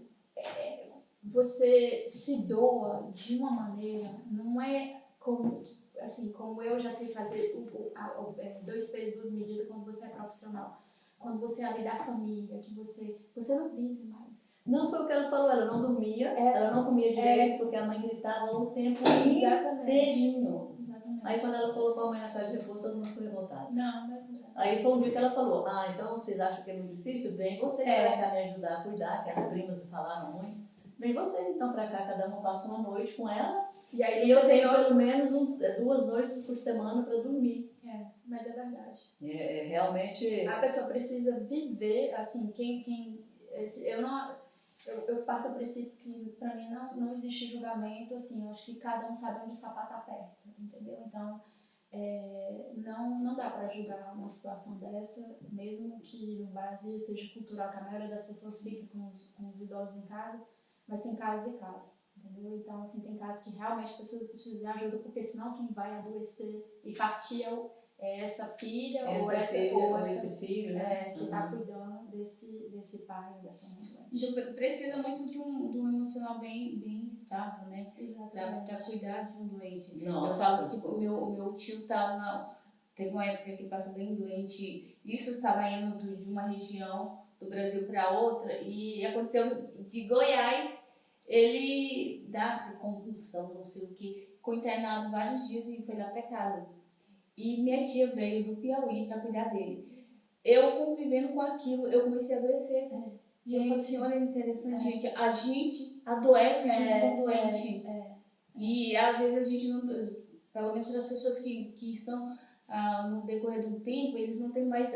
você se doa de uma maneira, não é como... assim, como eu já sei fazer 2 pesos, 2 medidas quando você é profissional. Quando você é ali da família, que você não vive mais. Não foi o que ela falou, ela não dormia, ela não comia direito, porque a mãe gritava o tempo inteirinho. Exatamente. Aí quando ela colocou a mãe na casa de repouso, todo mundo ficou revoltado. Não, mas... Aí foi um dia que ela falou, então vocês acham que é muito difícil? Vem vocês pra cá me ajudar a cuidar, que as primas falaram muito. Vem vocês então pra cá, cada uma passa uma noite com ela. E aí eu tenho pelo menos 2 noites por semana pra dormir. Mas é verdade. Realmente... A pessoa precisa viver, assim, eu parto do princípio que pra mim não existe julgamento, assim, eu acho que cada um sabe onde o sapato aperta, entendeu? Então, não dá pra julgar uma situação dessa, mesmo que no Brasil seja cultural, que a maioria das pessoas fique com os idosos em casa, mas tem casos e casos, entendeu? Então, assim, tem casos que realmente a pessoa precisa de ajuda, porque senão quem vai adoecer e partir é essa filha ou esse filho, né? Que está cuidando desse pai ou dessa mãe doente. Então, precisa muito de um emocional bem estável, né? Exatamente. Pra cuidar de um doente. Nossa. Eu falo, tipo, o meu tio teve uma época que ele passou bem doente. Isso estava indo de uma região do Brasil para outra, e aconteceu de Goiás, ele dá convulsão, não sei o que, ficou internado vários dias e foi lá para casa. E minha tia veio do Piauí para cuidar dele. Eu convivendo com aquilo, eu comecei a adoecer. E eu falei assim, olha, interessante, gente, a gente adoece junto com o doente. E às vezes a gente não, pelo menos as pessoas que estão no decorrer do tempo, eles não têm mais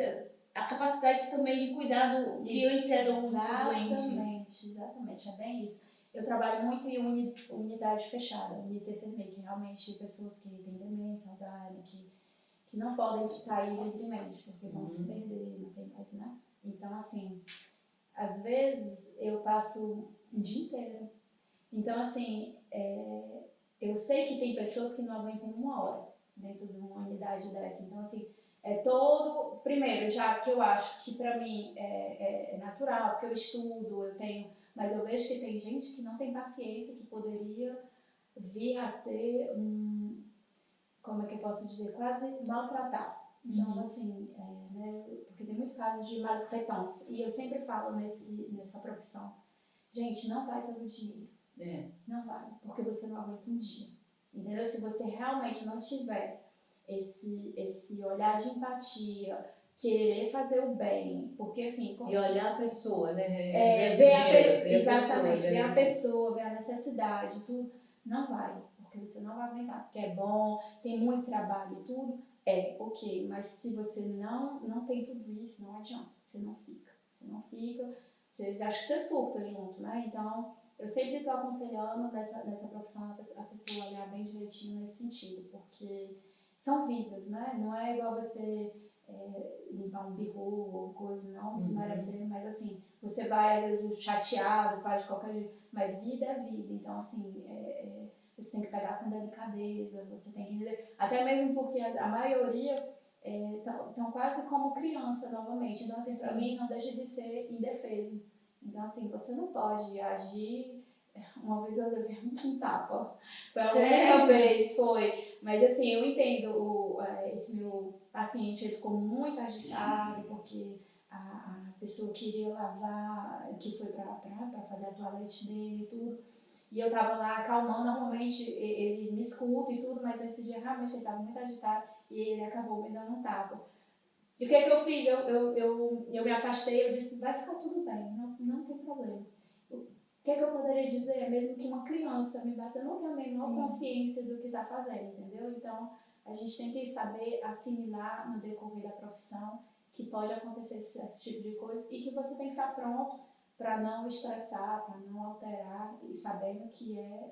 a capacidade também de cuidar do que antes era um doente. Exatamente, é bem isso. Eu trabalho muito em unidade fechada, UniTFM, que realmente pessoas que têm demência, Alzheimer, que não podem sair livremente, porque vão se perder, não tem mais, né? Então, assim, às vezes eu passo o dia inteiro. Então, assim, eu sei que tem pessoas que não aguentam 1 hora dentro de uma unidade dessa. Então, assim, primeiro, já que eu acho que pra mim é natural, porque eu estudo, mas eu vejo que tem gente que não tem paciência, que poderia vir a ser como é que eu posso dizer, quase maltratar. Então, assim, né, porque tem muito caso de maltraitance. E eu sempre falo nessa profissão, gente, não vai todo dia. Não vai, porque você não aguenta um dia. Entendeu? Se você realmente não tiver esse olhar de empatia, querer fazer o bem, porque assim... E olhar a pessoa, né? Ver a pessoa, ver a necessidade, tudo, não vai. Porque você não vai aguentar, porque é bom, tem muito trabalho e tudo, ok, mas se você não tem tudo isso, não adianta, você não fica, acho que você surta junto, né? Então, eu sempre estou aconselhando nessa profissão a pessoa olhar bem direitinho nesse sentido, porque são vidas, né? Não é igual você limpar um birro ou coisa, não desmerecendo, mas assim, você vai às vezes chateado, faz de qualquer jeito, mas vida é vida, então assim, você tem que pegar com delicadeza, você tem que entender, até mesmo porque a maioria estão quase como criança novamente, então assim, pra mim não deixa de ser indefesa. Então assim, você não pode agir, uma vez eu levei um tapa, foi a única vez, mas assim, eu entendo, esse meu paciente, ele ficou muito agitado, porque a pessoa queria lavar, que foi pra fazer a toalete dele e tudo. E eu tava lá acalmando, normalmente ele me escuta e tudo, mas nesse dia realmente ele tava muito agitado e ele acabou me dando um tapa. E o que eu fiz? Eu me afastei, eu disse, vai ficar tudo bem, não tem problema. O que eu poderia dizer? Mesmo que uma criança me bata, eu não tenho a menor consciência do que tá fazendo, entendeu? Então, a gente tem que saber assimilar no decorrer da profissão que pode acontecer esse tipo de coisa e que você tem que estar pronto para não estressar, para não alterar, e sabendo que é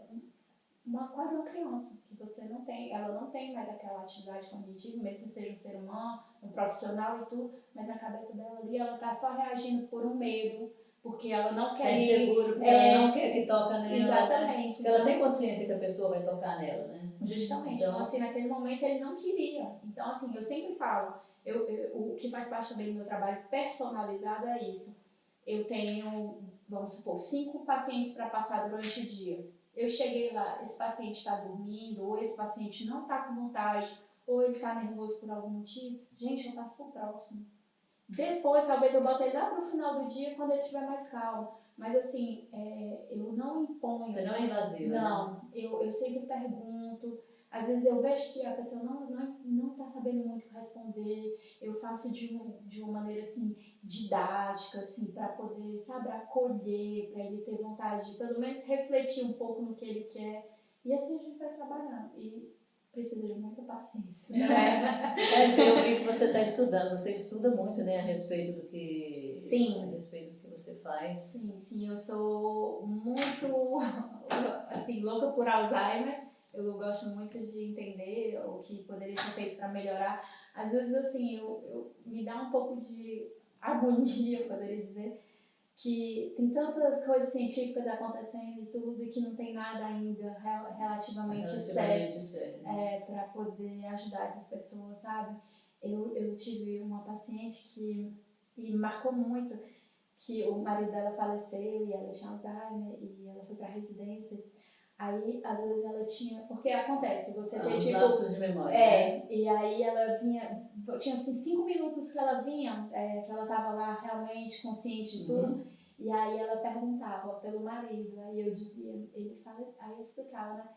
quase uma criança, que ela não tem mais aquela atividade cognitiva, mesmo que seja um ser humano, um profissional e tudo, mas na cabeça dela ali, ela está só reagindo por um medo, porque ela não quer insegura, porque ela não quer que toca nela. Exatamente. Né? Porque ela tem consciência que a pessoa vai tocar nela, né? Justamente. Então, assim, naquele momento ele não queria. Então, assim, eu sempre falo, o que faz parte também do meu trabalho personalizado é isso. Eu tenho, vamos supor, 5 pacientes para passar durante o dia. eu cheguei lá, esse paciente está dormindo, ou esse paciente não está com vontade, ou ele está nervoso por algum motivo, gente, eu passo pro próximo. Depois, talvez eu bote ele lá pro final do dia, quando ele estiver mais calmo. Mas assim, eu não imponho. Você não é invasiva, não, né? eu sempre pergunto. Às vezes eu vejo que a pessoa não tá sabendo muito responder. Eu faço de uma maneira assim, didática, assim, para poder, sabe, acolher, para ele ter vontade de pelo menos refletir um pouco no que ele quer. E assim a gente vai trabalhando. E precisa de muita paciência. Porque eu vi que você está estudando, você estuda muito, né, a respeito do que... Sim. A respeito do que você faz. Sim, eu sou muito, assim, louca por Alzheimer. Eu gosto muito de entender o que poderia ser feito para melhorar. Às vezes, assim, eu me dá um pouco de agonia, eu poderia dizer, que tem tantas coisas científicas acontecendo e tudo, e que não tem nada ainda relativamente sério para poder ajudar essas pessoas, sabe? Eu tive uma paciente que me marcou muito, que o marido dela faleceu e ela tinha Alzheimer e ela foi para residência. Aí, às vezes ela tinha... Porque acontece, você tem tipo... lapsos de memória. Né? E aí ela vinha... Tinha assim 5 minutos que ela vinha, que ela estava lá realmente consciente de tudo. E aí ela perguntava pelo marido. Aí eu dizia... Aí eu explicava, né?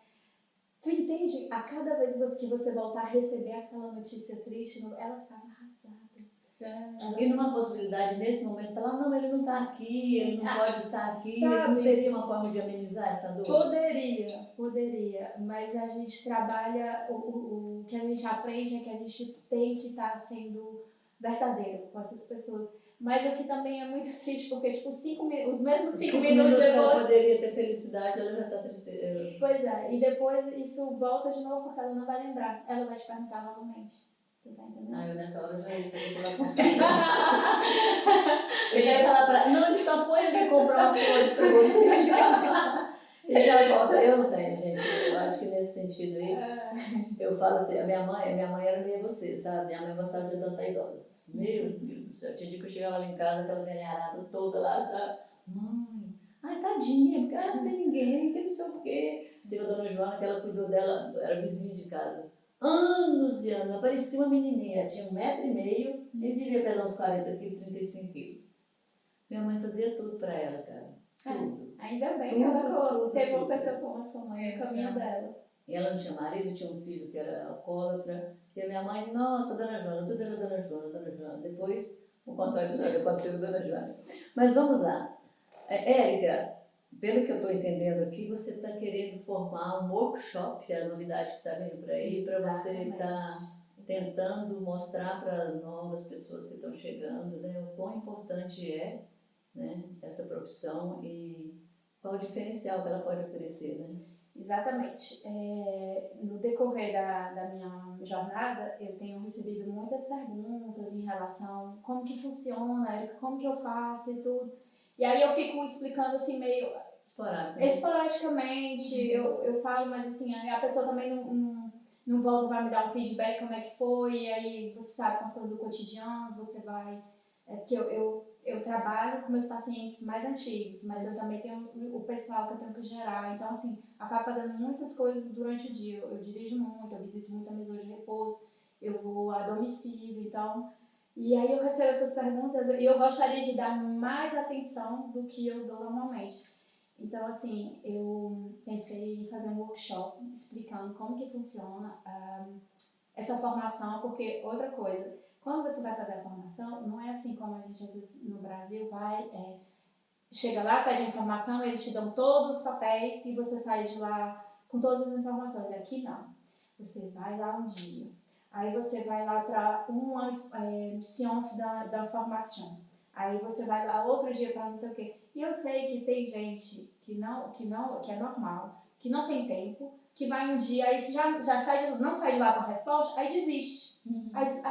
Tu entende? A cada vez que você voltar a receber aquela notícia triste, ela ficava arrasada. E numa possibilidade, nesse momento, falar, não, ele não está aqui, ele não pode estar aqui, sabe, não seria uma forma de amenizar essa dor? Poderia, mas a gente trabalha, o que a gente aprende é que a gente tem que estar sendo verdadeiro com essas pessoas. Mas o que também é muito triste, porque tipo, os mesmos 5 minutos que ela poderia ter felicidade, ela já está triste. Pois é, e depois isso volta de novo porque ela não vai lembrar, ela vai te perguntar novamente. Você tá entendendo? Eu nessa hora eu já ia fazer pela conta. Eu já ia falar pra ela, não, ele só foi ali comprar umas flores pra você. E já volta. Eu não tenho, gente. Eu acho que nesse sentido aí, eu falo assim, a minha mãe era meio você, sabe? Minha mãe gostava de adotar idosos. Meu Deus do céu. Tinha dia que eu chegava lá em casa, aquela velharada toda lá, sabe? Mãe, ai, tadinha, porque ela não tem ninguém, que não sei o quê. Teve a dona Joana, que ela cuidou dela, era vizinha de casa. Anos e anos, ela parecia uma menininha, ela tinha 1,5 metro, ele devia pesar uns 40 quilos, 35 quilos. Minha mãe fazia tudo pra ela, cara, tudo. Ainda bem que ela teve uma pessoa como a sua mãe, o caminho dela. E ela não tinha marido, tinha um filho que era alcoólatra, e a minha mãe, nossa, Dona Joana, tudo era Dona Joana. Depois, vou contar o episódio que aconteceu com Dona Joana. Mas vamos lá. Érica, pelo que eu estou entendendo aqui, você está querendo formar um workshop, que é a novidade que está vindo para aí, para você estar tentando mostrar para novas pessoas que estão chegando, né, o quão importante é, né, essa profissão e qual o diferencial que ela pode oferecer, né? Exatamente. No decorrer da minha jornada, eu tenho recebido muitas perguntas em relação a como que funciona, Érica, como que eu faço e tudo. E aí eu fico explicando assim meio... Esporadicamente, eu falo, mas assim, a pessoa também não volta para me dar um feedback como é que foi, e aí você sabe com as coisas do cotidiano, você vai... Porque eu trabalho com meus pacientes mais antigos, mas eu também tenho o pessoal que eu tenho que gerar, então assim, acabo fazendo muitas coisas durante o dia, eu dirijo muito, eu visito muito a mesa de repouso, eu vou a domicílio, então... E aí eu recebo essas perguntas e eu gostaria de dar mais atenção do que eu dou normalmente. Então, assim, eu pensei em fazer um workshop explicando como que funciona essa formação, porque outra coisa, quando você vai fazer a formação, não é assim como a gente às vezes no Brasil vai, chega lá, pede informação, eles te dão todos os papéis e você sai de lá com todas as informações. Aqui não, você vai lá um dia, aí você vai lá para uma ciência da formação, aí você vai lá outro dia para não sei o quê. E eu sei que tem gente que é normal, que não tem tempo, que vai um dia, aí já não sai de lá com a resposta, aí desiste. Aí diz,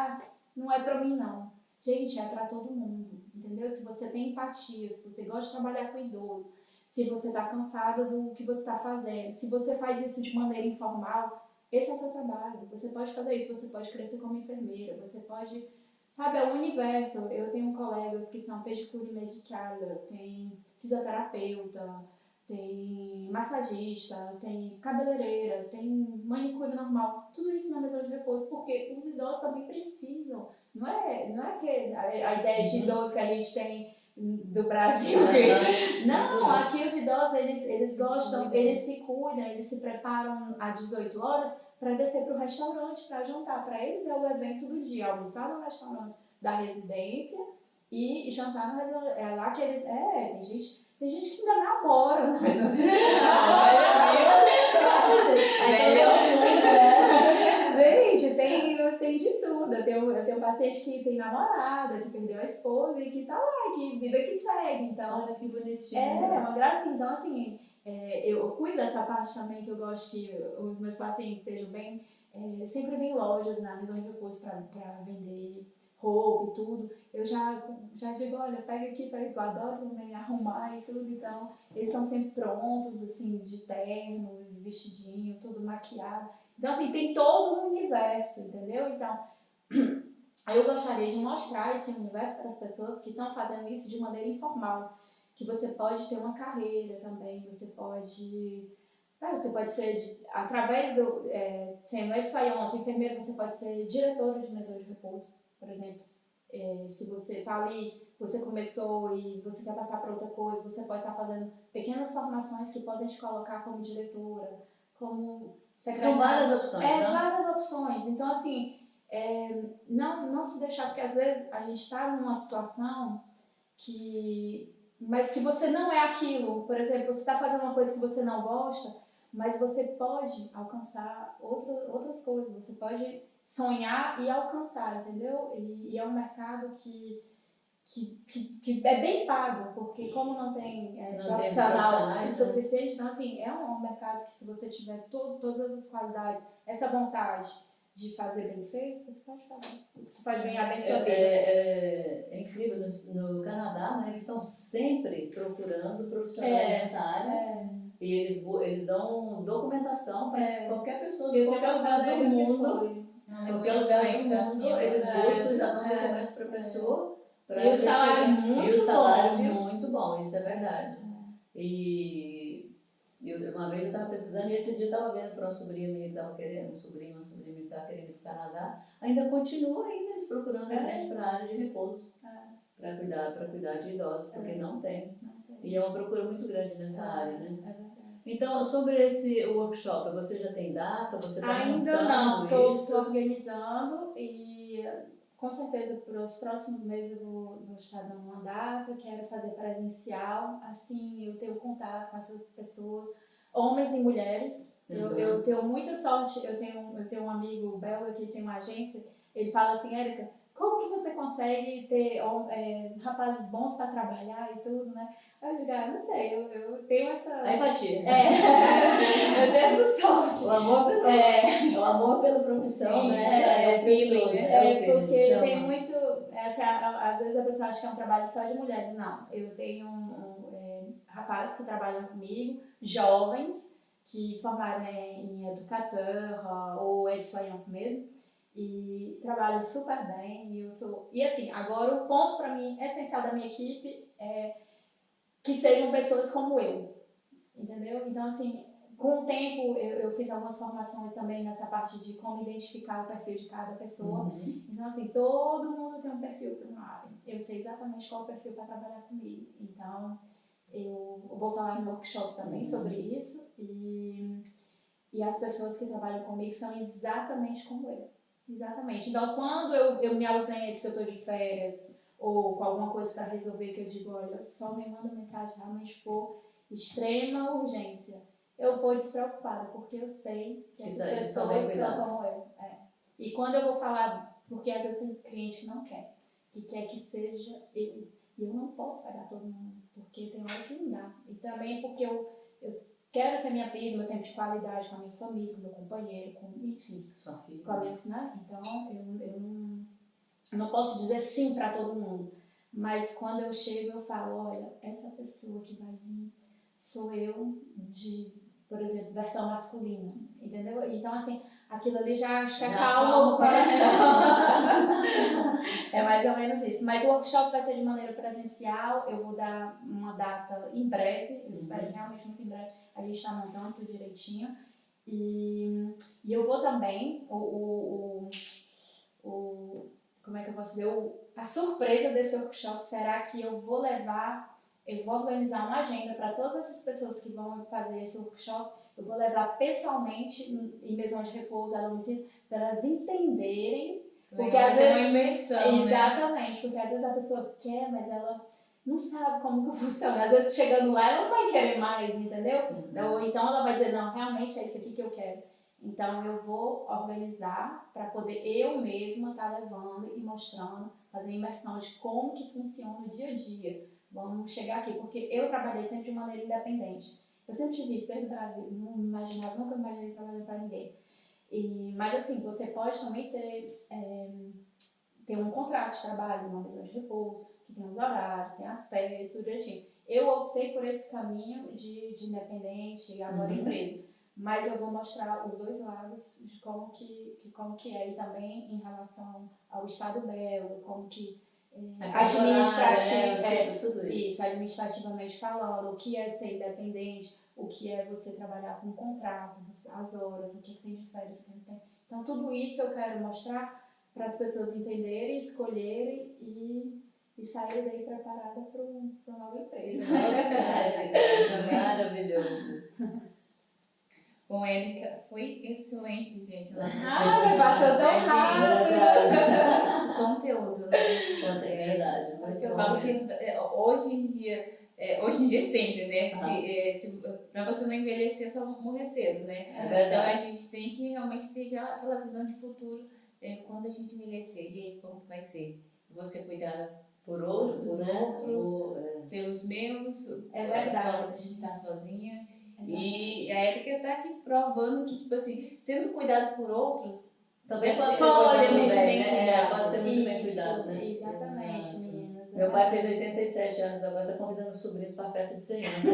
não é pra mim não. Gente, é pra todo mundo, entendeu? Se você tem empatia, se você gosta de trabalhar com idoso, se você tá cansado do que você tá fazendo, se você faz isso de maneira informal, esse é o seu trabalho. Você pode fazer isso, você pode crescer como enfermeira, você pode... Sabe, é um universo. Eu tenho colegas que são pedicure medical, tem fisioterapeuta, tem massagista, tem cabeleireira, tem manicure normal, tudo isso na mesa de repouso, porque os idosos também precisam. Não é que a ideia de idoso que a gente tem do Brasil. Não, aqui os idosos, eles gostam, eles se cuidam, eles se preparam às 18 horas para descer para o restaurante, para jantar. Para eles é o evento do dia, almoçar no restaurante da residência e jantar no restaurante. É lá que eles... tem gente que ainda namora no restaurante. Gente, tem de tudo. Eu tenho um paciente que tem namorada, que perdeu a esposa e que tá lá, que vida que segue. Então, olha que bonitinho. É uma gracinha. Então, assim, eu cuido dessa parte também, que eu gosto que os meus pacientes estejam bem. Sempre vem lojas na mesa de repouso para vender roupa e tudo. Eu já digo, olha, pega aqui, eu adoro também arrumar e tudo. Então, eles estão sempre prontos, assim, de terno, de vestidinho, tudo maquiado. Então, assim, tem todo um universo, entendeu? Então, eu gostaria de mostrar esse universo para as pessoas que estão fazendo isso de maneira informal. Que você pode ter uma carreira também, você pode ser, através sendo ex-Sayonki, enfermeira, você pode ser diretora de mesa de repouso, por exemplo. Se você está ali, você começou e você quer passar para outra coisa, você pode estar fazendo pequenas formações que podem te colocar como diretora, como secretária. São várias opções, né? Várias opções. Então, assim, não se deixar, porque às vezes a gente está numa situação mas que você não é aquilo. Por exemplo, você está fazendo uma coisa que você não gosta, mas você pode alcançar outras coisas, você pode sonhar e alcançar, entendeu? E é um mercado que é bem pago, porque como não tem profissional suficiente, então assim, é um mercado que se você tiver todas essas qualidades, essa vontade de fazer bem feito, você pode fazer. Você pode ganhar bem sua vida. É incrível, no Canadá, né, eles estão sempre procurando profissionais nessa área. E eles dão documentação para qualquer pessoa de qualquer lugar do mundo. Qualquer lugar do mundo, eles buscam e já dão documento para a pessoa. E o salário muito bom. E o salário muito bom, isso é verdade. E uma vez eu estava pesquisando e esse dia eu estava vendo para uma sobrinha minha que estava querendo, uma sobrinha que estava querendo ir para o Canadá. Ainda continua eles procurando gente para a área de repouso. Para cuidar de idosos, porque não tem. E é uma procura muito grande nessa área, né? É verdade. Então, sobre esse workshop, você já tem data? Você está ainda não, estou isso? organizando e com certeza para os próximos meses eu vou estar dando uma data, quero fazer presencial, assim eu tenho contato com essas pessoas, homens e mulheres. Eu tenho muita sorte, eu tenho um amigo belga que tem uma agência, ele fala assim, Érica, como que você consegue ter rapazes bons para trabalhar e tudo, né? Aí eu digo, não sei, eu tenho essa... A empatia. Eu tenho essa sorte. O amor pela profissão, né? É o feeling, né? Porque tem muito... às vezes a pessoa acha que é um trabalho só de mulheres. Não, eu tenho rapazes que trabalham comigo, jovens, que formaram em educateur ou aide-soignante mesmo, e trabalho super bem. E assim, agora o ponto para mim essencial da minha equipe é que sejam pessoas como eu, entendeu? Então, assim, com o tempo eu fiz algumas formações também nessa parte de como identificar o perfil de cada pessoa. Então, assim, todo mundo tem um perfil para uma área. Eu sei exatamente qual é o perfil para trabalhar comigo. Então, eu vou falar no workshop também sobre isso. E as pessoas que trabalham comigo são exatamente como eu. Exatamente. Então, quando eu me ausento, que eu estou de férias, ou com alguma coisa para resolver, que eu digo, olha, só me manda mensagem se realmente for extrema urgência. Eu vou despreocupada, porque eu sei que essas pessoas são como eu. E quando eu vou falar, porque às vezes tem cliente que não quer, que quer que seja eu. E eu não posso pegar todo mundo, porque tem hora que não dá. E também porque eu quero ter minha vida, meu tempo de qualidade com a minha família, com meu companheiro, enfim. Sua filha. Com a minha filha, né? Então, eu não posso dizer sim para todo mundo. Mas quando eu chego, eu falo, olha, essa pessoa que vai vir sou eu de por exemplo, versão masculina, entendeu? Então, assim, aquilo ali já acho que Já acalma o acalma. coração. É mais ou menos isso. Mas o workshop vai ser de maneira presencial, eu vou dar uma data em breve, eu espero que realmente muito em breve, a gente está montando tudo direitinho. E eu vou também, como é que eu posso dizer? A surpresa desse workshop será que eu vou organizar uma agenda para todas essas pessoas que vão fazer esse workshop, eu vou levar pessoalmente em maison de repouso, a domicílio, para elas entenderem. Porque às vezes uma imersão, exatamente, né? Porque às vezes a pessoa quer, mas ela não sabe como que funciona. Às vezes chegando lá ela não vai querer mais, entendeu? Ou então ela vai dizer, não, realmente é isso aqui que eu quero. Então eu vou organizar para poder eu mesma estar levando e mostrando, fazer uma imersão de como que funciona o dia a dia. Vamos chegar aqui, porque eu trabalhei sempre de maneira independente. Eu sempre tive isso desde o Brasil, nunca imaginei trabalhar para ninguém. Mas assim, você pode também ter um contrato de trabalho numa maison de repouso, que tem os horários, tem as férias, tudo direitinho. Eu optei por esse caminho de independente e agora empresa. Mas eu vou mostrar os dois lados de como que é, e também em relação ao Estado belga, como que administrativamente falando, o que é ser independente, o que é você trabalhar com contrato, as horas, o que tem de férias, o que não tem. Então, tudo isso eu quero mostrar para as pessoas entenderem, escolherem e saírem daí preparada para uma nova empresa. Maravilhoso. Bom, Érica, foi excelente, gente. Passou tão rápido. Conteúdo, né? É verdade. Mas eu falo que hoje em dia sempre, né? Pra você não envelhecer, é só morrer cedo, né? Então a gente tem que realmente ter já aquela visão de futuro quando a gente envelhecer. E aí, como vai ser? Você cuidar por outros, pelos meus, é verdade. A gente está sozinha. E a Érica está aqui provando que, tipo assim, sendo cuidado por outros, também pode ser muito bem cuidado. Pode ser muito bem cuidado, né? Exatamente, meninas. Meu pai fez 87 anos, agora está convidando os sobrinhos para a festa de 100 anos.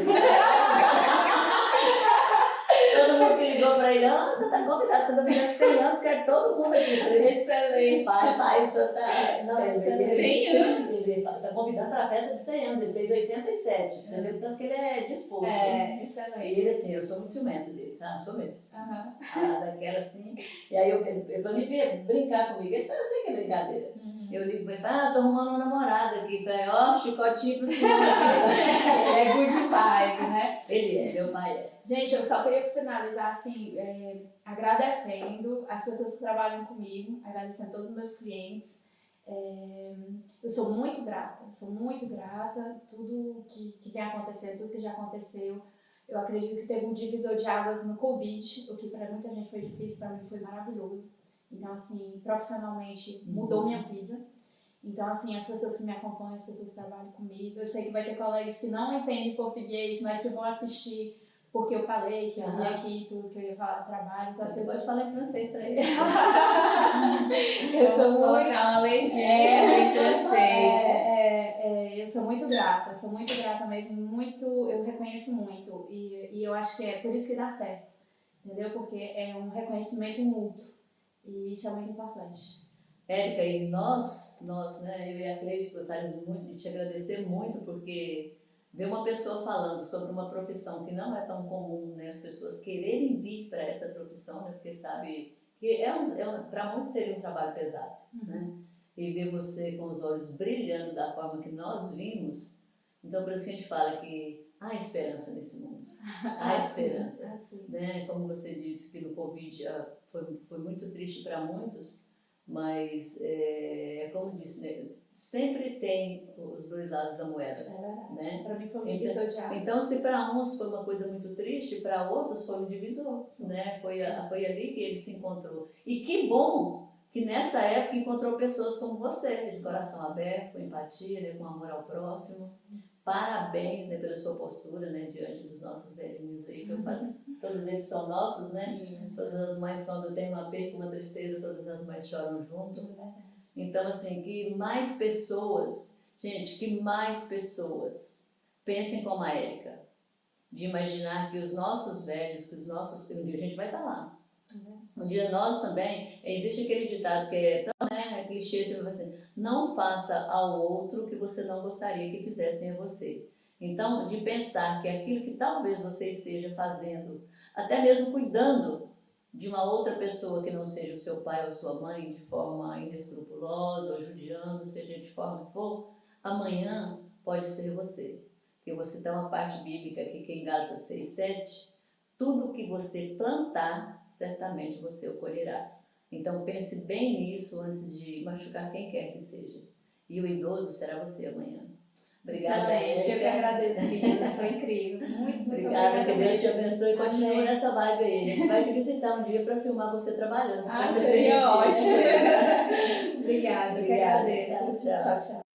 Todo mundo que ligou para ele, você está convidado, quando eu fizer 100 anos, quero todo mundo aqui. Excelente. Pai, o senhor está... Não, ele está convidando para a festa de 100 anos, ele fez 87. Você vê o tanto que ele é disposto. Excelente. E ele, assim, eu sou muito ciumenta dele, sabe? Sou mesmo. Daquela assim. E aí, para me brincar comigo, ele falou, eu sei que é brincadeira. Eu ligo para ele e falo, tô arrumando uma namorada aqui. Falei, chicotinho pro senhor. Ele é good vibe, né? Ele é, meu pai é. Gente, eu só queria finalizar assim, agradecendo as pessoas que trabalham comigo, agradecendo todos os meus clientes. Eu sou muito grata, tudo que vem acontecendo, tudo que já aconteceu. Eu acredito que teve um divisor de águas no Covid, o que para muita gente foi difícil, para mim foi maravilhoso. Então, assim, profissionalmente mudou minha vida. Então, assim, as pessoas que me acompanham, as pessoas que trabalham comigo, eu sei que vai ter colegas que não entendem português, mas que vão assistir porque eu falei que eu ia aqui tudo, que eu ia falar do trabalho. Então, você pode falar em francês para ele. Eu sou colocar uma legenda em francês. Eu sou muito grata mesmo, eu reconheço muito. E eu acho que é por isso que dá certo, entendeu? Porque é um reconhecimento mútuo. E isso é muito importante. Érica, e nós, né, eu e a Cleide gostaríamos muito de te agradecer muito, porque ver uma pessoa falando sobre uma profissão que não é tão comum, né, as pessoas quererem vir para essa profissão, né, porque sabe que para muitos seria um trabalho pesado, né? E ver você com os olhos brilhando da forma que nós vimos, então por isso que a gente fala que há esperança nesse mundo, há esperança, né? Como você disse que no Covid foi muito triste para muitos, mas como disse, né? Sempre tem os dois lados da moeda. Né? Para mim foi um divisor de águas. Então, se para uns foi uma coisa muito triste, para outros foi um divisor. Né? Foi ali que ele se encontrou. E que bom que nessa época encontrou pessoas como você, de coração aberto, com empatia, né? Com amor ao próximo. Parabéns, né, pela sua postura, né, diante dos nossos velhinhos aí, que eu falo, todos eles são nossos, né? Sim. Todas as mães, quando tem uma perda, uma tristeza, todas as mães choram junto. Então, assim, que mais pessoas pensem como a Érica. de imaginar que os nossos velhos, um dia a gente vai estar lá. Um dia nós também, existe aquele ditado que é tão clichê, você vai assim, não faça ao outro o que você não gostaria que fizessem a você. Então, de pensar que aquilo que talvez você esteja fazendo, até mesmo cuidando de uma outra pessoa que não seja o seu pai ou sua mãe, de forma inescrupulosa ou judiando, seja de forma que for, amanhã pode ser você. Porque você tem uma parte bíblica aqui que é em Gálatas 6:7, tudo que você plantar, certamente você o colherá. Então pense bem nisso antes de machucar quem quer que seja. E o idoso será você amanhã. Obrigada, excelente, eu que agradeço, meninas, foi incrível. Muito obrigada, que Deus te abençoe e continue Amém. nessa vibe aí. A gente vai te visitar um dia para filmar você trabalhando. Se você seria permitir. ótimo. Obrigada, eu que Obrigada. agradeço. Tchau, tchau. Tchau, tchau.